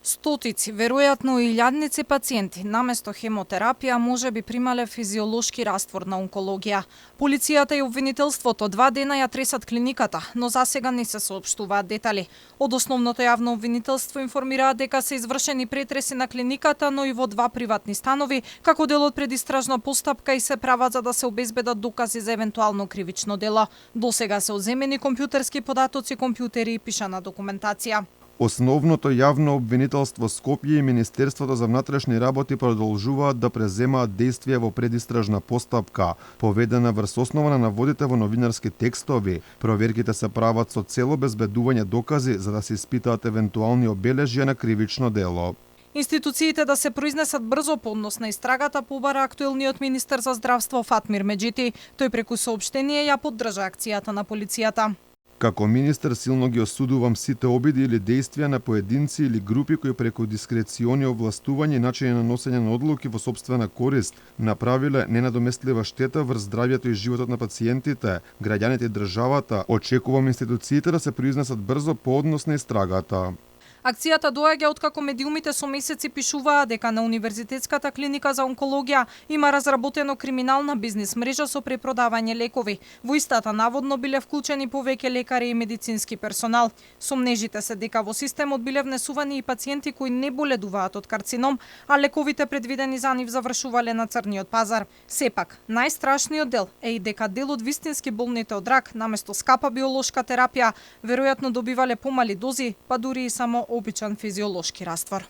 Стотици, веројатно и илјадници пациенти наместо хемотерапија може би примале физиолошки раствор на онкологија. Полицијата и обвинителството 2 дена ја тресат клиниката, но засега не се соопштуваат детали. Од основното јавно обвинителство информираат дека се извршени претреси на клиниката, но и во 2 приватни станови, како дел од предистражна постапка и се прават за да се обезбедат докази за евентуално кривично дело. Досега се одземени компјутерски податоци, компјутери и пишана документација. Основното јавно обвинителство Скопје и Министерството за внатрешни работи продолжуваат да преземаат действија во предистражна постапка, поведена врз основа на наводите во новинарски текстови. Проверките се прават со цел обезбедување докази за да се испитаат евентуални обележја на кривично дело. Институциите да се произнесат брзо по однос на истрагата побара актуелниот министер за здравство Фатмир Меджити. Тој преку соопштение ја поддржа акцијата на полицијата. Како министер силно ги осудувам сите обиди или действија на поединци или групи кои преку дискрециони овластување и начини на носење на одлуки во сопствена корист направиле ненадоместлива штета врз здравјето и животот на пациентите, граѓаните и државата. Очекувам институциите да се произнесат брзо по однос на истрагата. Акцијата доаѓа откако медиумите со месеци пишуваа дека на Универзитетската клиника за онкологија има разработено криминална бизнис мрежа со препродавање лекови. Во истата наводно биле вклучени повеќе лекари и медицински персонал. Сомнежите се дека во системот биле внесувани и пациенти кои не боледуваат од карцином, а лековите предвидени за нив завршувале на црниот пазар. Сепак, најстрашниот дел е и дека дел од вистински болните од рак, наместо скапа биолошка терапија, веројатно добивале помали дози, па дури и само обичен физиолошки раствор.